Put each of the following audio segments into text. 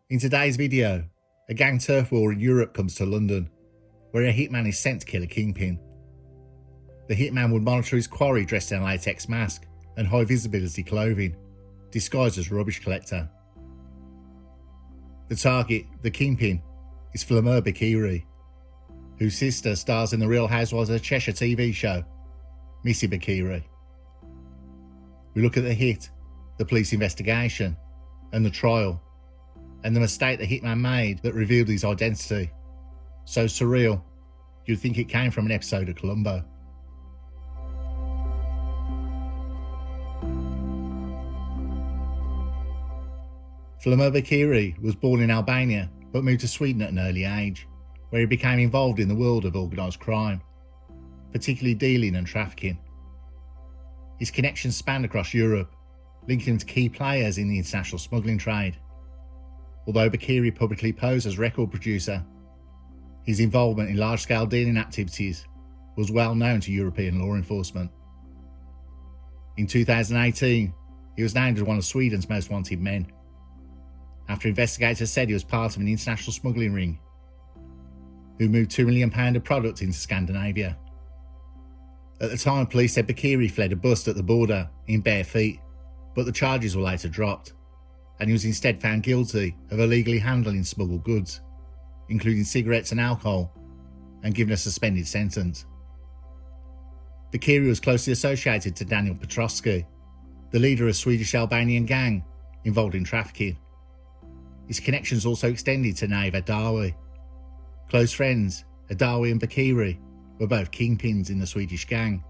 In today's video, a gang turf war in Europe comes to London, where a hitman is sent to kill a kingpin. The hitman would monitor his quarry dressed in a latex mask and high visibility clothing, disguised as rubbish collector. The target, the kingpin, is Flamur Bakiri, whose sister stars in the Real Housewives of Cheshire TV show, Missy Bakiri. We look at the hit, the police investigation, and the trial, and the mistake the hitman made that revealed his identity. So surreal, you'd think it came from an episode of Columbo. Flamur Bakiri was born in Albania but moved to Sweden at an early age, where he became involved in the world of organised crime, particularly dealing and trafficking. His connections spanned across Europe, linking him to key players in the international smuggling trade. Although Bakiri publicly posed as record producer, his involvement in large-scale dealing activities was well known to European law enforcement. In 2018, he was named as one of Sweden's most wanted men, after investigators said he was part of an international smuggling ring who moved £2 million of product into Scandinavia. At the time, police said Bakiri fled a bust at the border in bare feet, but the charges were later dropped, and he was instead found guilty of illegally handling smuggled goods, including cigarettes and alcohol, and given a suspended sentence. Bakiri was closely associated to Daniel Petrosky, the leader of a Swedish-Albanian gang involved in trafficking. His connections also extended to Nave Adawi. Close friends, Adawi and Bakiri were both kingpins in the Swedish gang,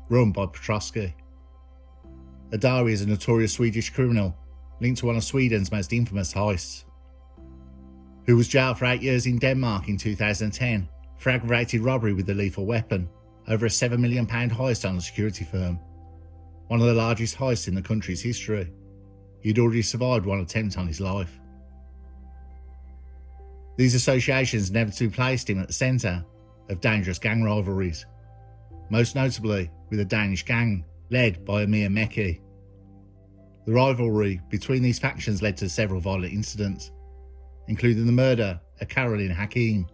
run by Petrosky. Adawi is a notorious Swedish criminal linked to one of Sweden's most infamous heists, who was jailed for 8 years in Denmark in 2010 for aggravated robbery with a lethal weapon over a £7 million heist on a security firm, one of the largest heists in the country's history. He'd already survived one attempt on his life. These associations inevitably placed him at the centre of dangerous gang rivalries, most notably with a Danish gang led by Amir Mekki. The rivalry between these factions led to several violent incidents, including the murder of Caroline Hakim,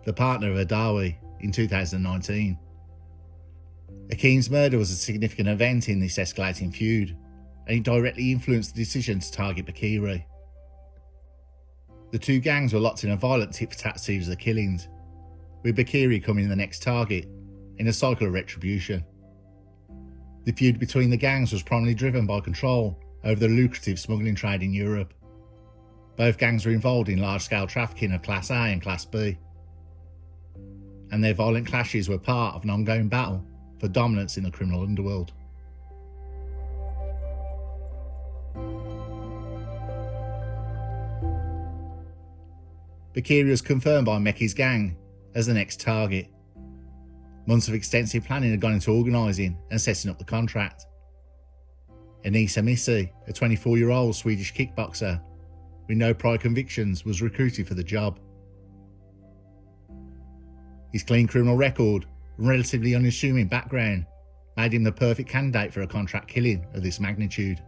the partner of Adawi, in 2019. Hakim's murder was a significant event in this escalating feud, and it directly influenced the decision to target Bakiri. The two gangs were locked in a violent tit-for-tat series of killings, with Bakiri coming the next target in a cycle of retribution. The feud between the gangs was primarily driven by control over the lucrative smuggling trade in Europe. Both gangs were involved in large-scale trafficking of Class A and Class B, and their violent clashes were part of an ongoing battle for dominance in the criminal underworld. Bakiri was confirmed by Mekki's gang as the next target. Months of extensive planning had gone into organising and setting up the contract. Anissa Missy, a 24-year-old Swedish kickboxer with no prior convictions, was recruited for the job. His clean criminal record and relatively unassuming background made him the perfect candidate for a contract killing of this magnitude.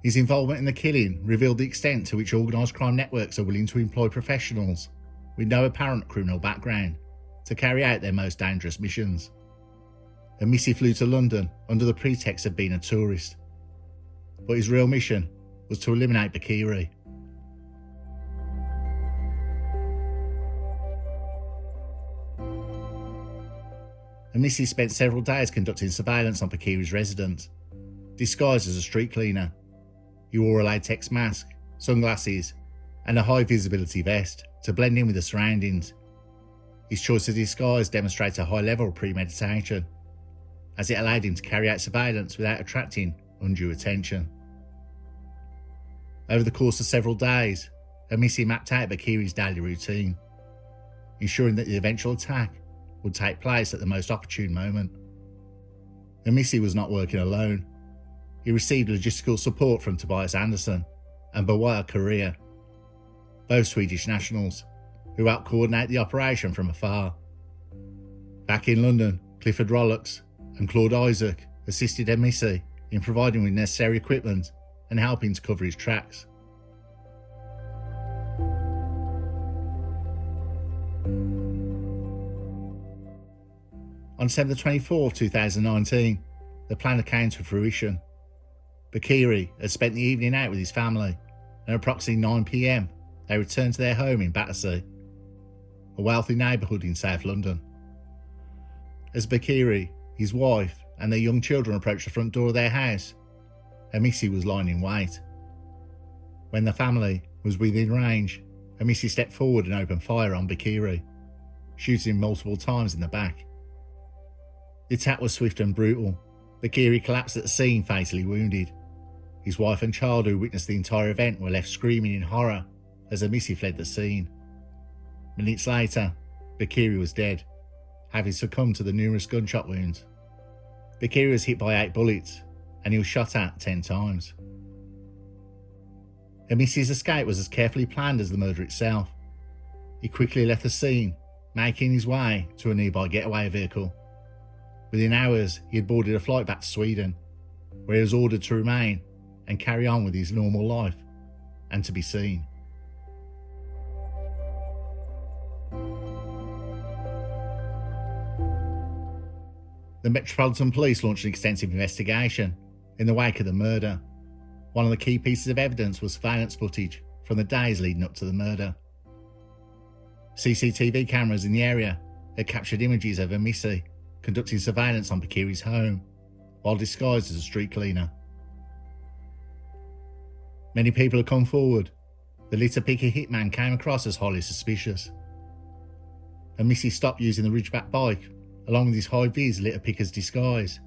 His involvement in the killing revealed the extent to which organised crime networks are willing to employ professionals with no apparent criminal background to carry out their most dangerous missions. And Missy flew to London under the pretext of being a tourist, but his real mission was to eliminate Bakiri. And Missy spent several days conducting surveillance on Bakiri's residence, disguised as a street cleaner. He wore a latex mask, sunglasses, and a high visibility vest to blend in with the surroundings. His choice of disguise demonstrates a high level of premeditation, as it allowed him to carry out surveillance without attracting undue attention. Over the course of several days, Missy mapped out Bakiri's daily routine, ensuring that the eventual attack would take place at the most opportune moment. Missy was not working alone. He received logistical support from Tobias Andersson and Bawaya Korea, both Swedish nationals, who helped coordinate the operation from afar. Back in London, Clifford Rollocks and Claude Isaac assisted Missy in providing with necessary equipment and helping to cover his tracks. On December 24, 2019, the plan came to fruition. Bakiri had spent the evening out with his family, and at approximately 9 p.m, they returned to their home in Battersea, a wealthy neighbourhood in South London. As Bakiri, his wife, and their young children approached the front door of their house, Hamisi was lying in wait. When the family was within range, Hamisi stepped forward and opened fire on Bakiri, shooting him multiple times in the back. The attack was swift and brutal. Bakiri collapsed at the scene, fatally wounded. His wife and child, who witnessed the entire event, were left screaming in horror as Hamisi fled the scene. Minutes later, Bakiri was dead, having succumbed to the numerous gunshot wounds. Bakiri was hit by 8 bullets, and he was shot at 10 times. Hamisi's escape was as carefully planned as the murder itself. He quickly left the scene, making his way to a nearby getaway vehicle. Within hours, he had boarded a flight back to Sweden, where he was ordered to remain and carry on with his normal life, and to be seen. The Metropolitan Police launched an extensive investigation in the wake of the murder. One of the key pieces of evidence was surveillance footage from the days leading up to the murder. CCTV cameras in the area had captured images of Hamisi conducting surveillance on Bakiri's home while disguised as a street cleaner. Many people had come forward. The litter picker Hitman came across as highly suspicious. Hamisi stopped using the Ridgeback bike along with his high-vis litter picker's disguise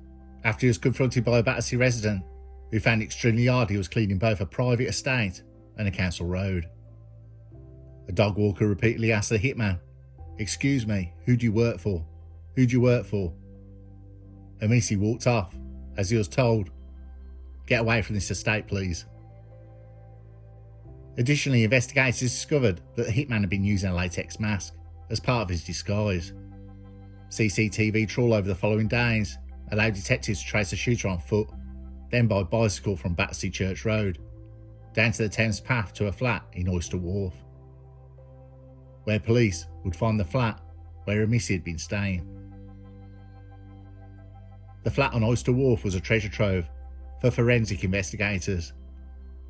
after he was confronted by a Battersea resident who found it extremely odd he was cleaning both a private estate and a council road. A dog walker repeatedly asked the hitman, "Excuse me, who do you work for? Who do you work for?" Hamisi walked off as he was told, "Get away from this estate, please." Additionally, investigators discovered that the hitman had been using a latex mask as part of his disguise. CCTV trawl over the following days allowed detectives to trace the shooter on foot, then by bicycle from Battersea Church Road, down to the Thames path to a flat in Oyster Wharf, where police would find the flat where Hamisi had been staying. The flat on Oyster Wharf was a treasure trove for forensic investigators,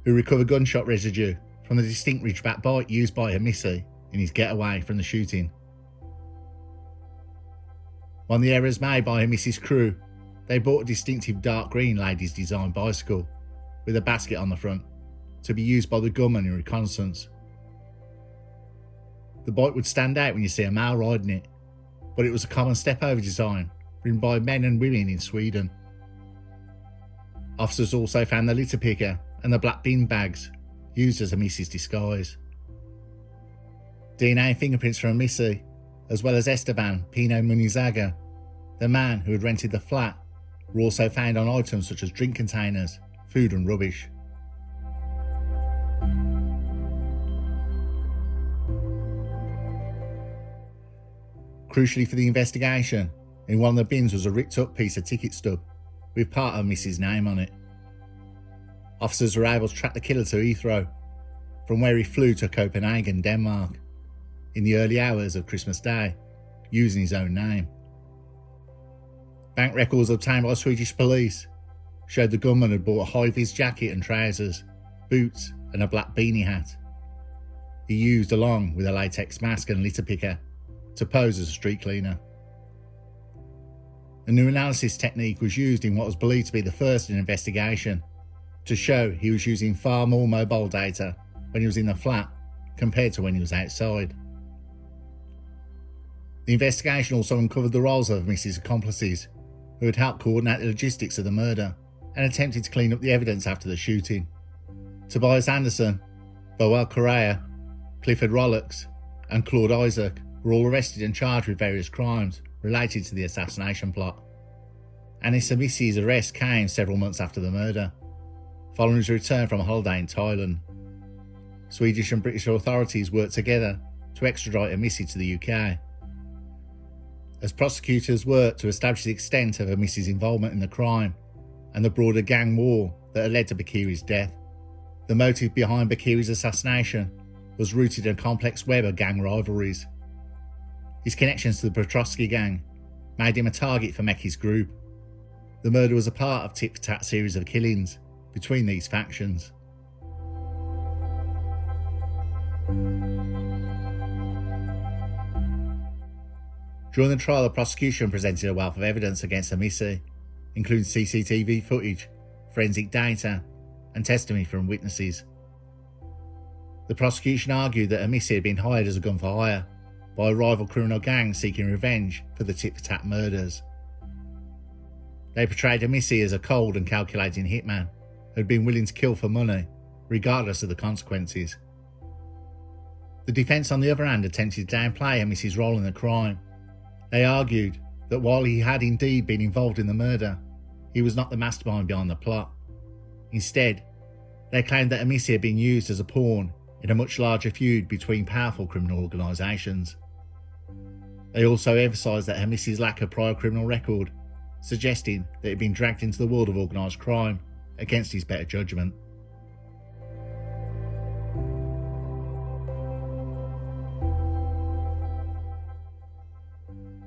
who recovered gunshot residue from the distinct Ridgeback bike used by Hamisi in his getaway from the shooting. One of the errors made by Hamisi's crew, they bought a distinctive dark green ladies' design bicycle with a basket on the front to be used by the gunman in reconnaissance. The bike would stand out when you see a male riding it, but it was a common step-over design ridden by men and women in Sweden. Officers also found the litter picker and the black bin bags used as Hamisi's disguise. DNA and fingerprints from Hamisi, as well as Esteban Pino Munizaga, the man who had rented the flat, were also found on items such as drink containers, food and rubbish. Crucially for the investigation, in one of the bins was a ripped up piece of ticket stub with part of Hamisi's name on it. Officers were able to track the killer to Heathrow, from where he flew to Copenhagen, Denmark, in the early hours of Christmas Day, using his own name. Bank records obtained by Swedish police showed the gunman had bought a high-vis jacket and trousers, boots and a black beanie hat. He used, along with a latex mask and litter picker, to pose as a street cleaner. A new analysis technique was used in what was believed to be the first in investigation, to show he was using far more mobile data when he was in the flat compared to when he was outside. The investigation also uncovered the roles of Mrs. accomplices, who had helped coordinate the logistics of the murder and attempted to clean up the evidence after the shooting. Tobias Anderson, Boel Correa, Clifford Rollocks and Claude Isaac were all arrested and charged with various crimes related to the assassination plot. Anis Hamisi's arrest came several months after the murder, following his return from a holiday in Thailand. Swedish and British authorities worked together to extradite Hamisi to the UK. As prosecutors worked to establish the extent of Hamisi's involvement in the crime and the broader gang war that had led to Bakiri's death, the motive behind Bakiri's assassination was rooted in a complex web of gang rivalries. His connections to the Petrovsky gang made him a target for Meki's group. The murder was a part of tit-for-tat series of killings between these factions. During the trial, the prosecution presented a wealth of evidence against Amissi, including CCTV footage, forensic data, and testimony from witnesses. The prosecution argued that Amissi had been hired as a gun for hire by a rival criminal gang seeking revenge for the tit-for-tat murders. They portrayed Amissi as a cold and calculating hitman who had been willing to kill for money, regardless of the consequences. The defence, on the other hand, attempted to downplay Amissi's role in the crime. They argued that while he had indeed been involved in the murder, he was not the mastermind behind the plot. Instead, they claimed that Amissi had been used as a pawn in a much larger feud between powerful criminal organisations. They also emphasised that Amissi's lack of prior criminal record, suggesting that he had been dragged into the world of organised crime against his better judgment.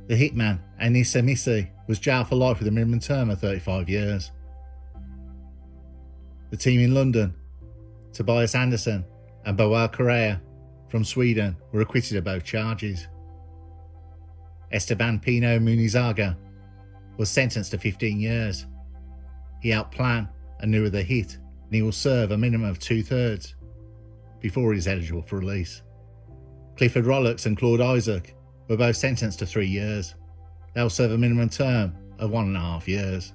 The hitman, Anis Amissi, was jailed for life with a minimum term of 35 years. The team in London, Tobias Andersson and Boal Correa from Sweden, were acquitted of both charges. Esteban Pino Munizaga was sentenced to 15 years. He helped plan and knew of the hit, and he will serve a minimum of 2/3 before he is eligible for release. Clifford Rollocks and Claude Isaac were both sentenced to 3 years. They will serve a minimum term of 1.5 years.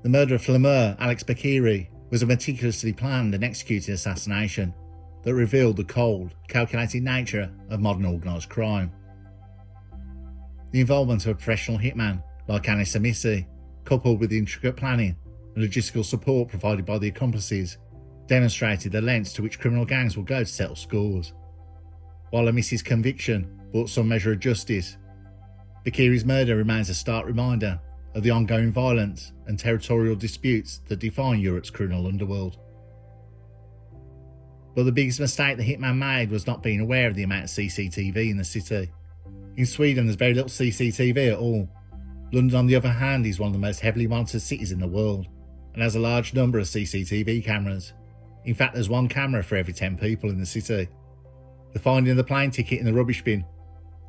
The murder of Flamur Alex Bakiri was a meticulously planned and executed assassination that revealed the cold, calculating nature of modern organised crime. The involvement of a professional hitman like Anis Amissi, coupled with the intricate planning and logistical support provided by the accomplices, demonstrated the lengths to which criminal gangs will go to settle scores. While Amissi's conviction brought some measure of justice, Bakiri's murder remains a stark reminder of the ongoing violence and territorial disputes that define Europe's criminal underworld. But the biggest mistake the hitman made was not being aware of the amount of CCTV in the city. In Sweden, there's very little CCTV at all. London, on the other hand, is one of the most heavily monitored cities in the world and has a large number of CCTV cameras. In fact, there's one camera for every 10 people in the city. The finding of the plane ticket in the rubbish bin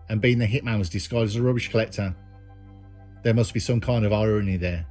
and being the hitman was disguised as a rubbish collector. There must be some kind of irony there.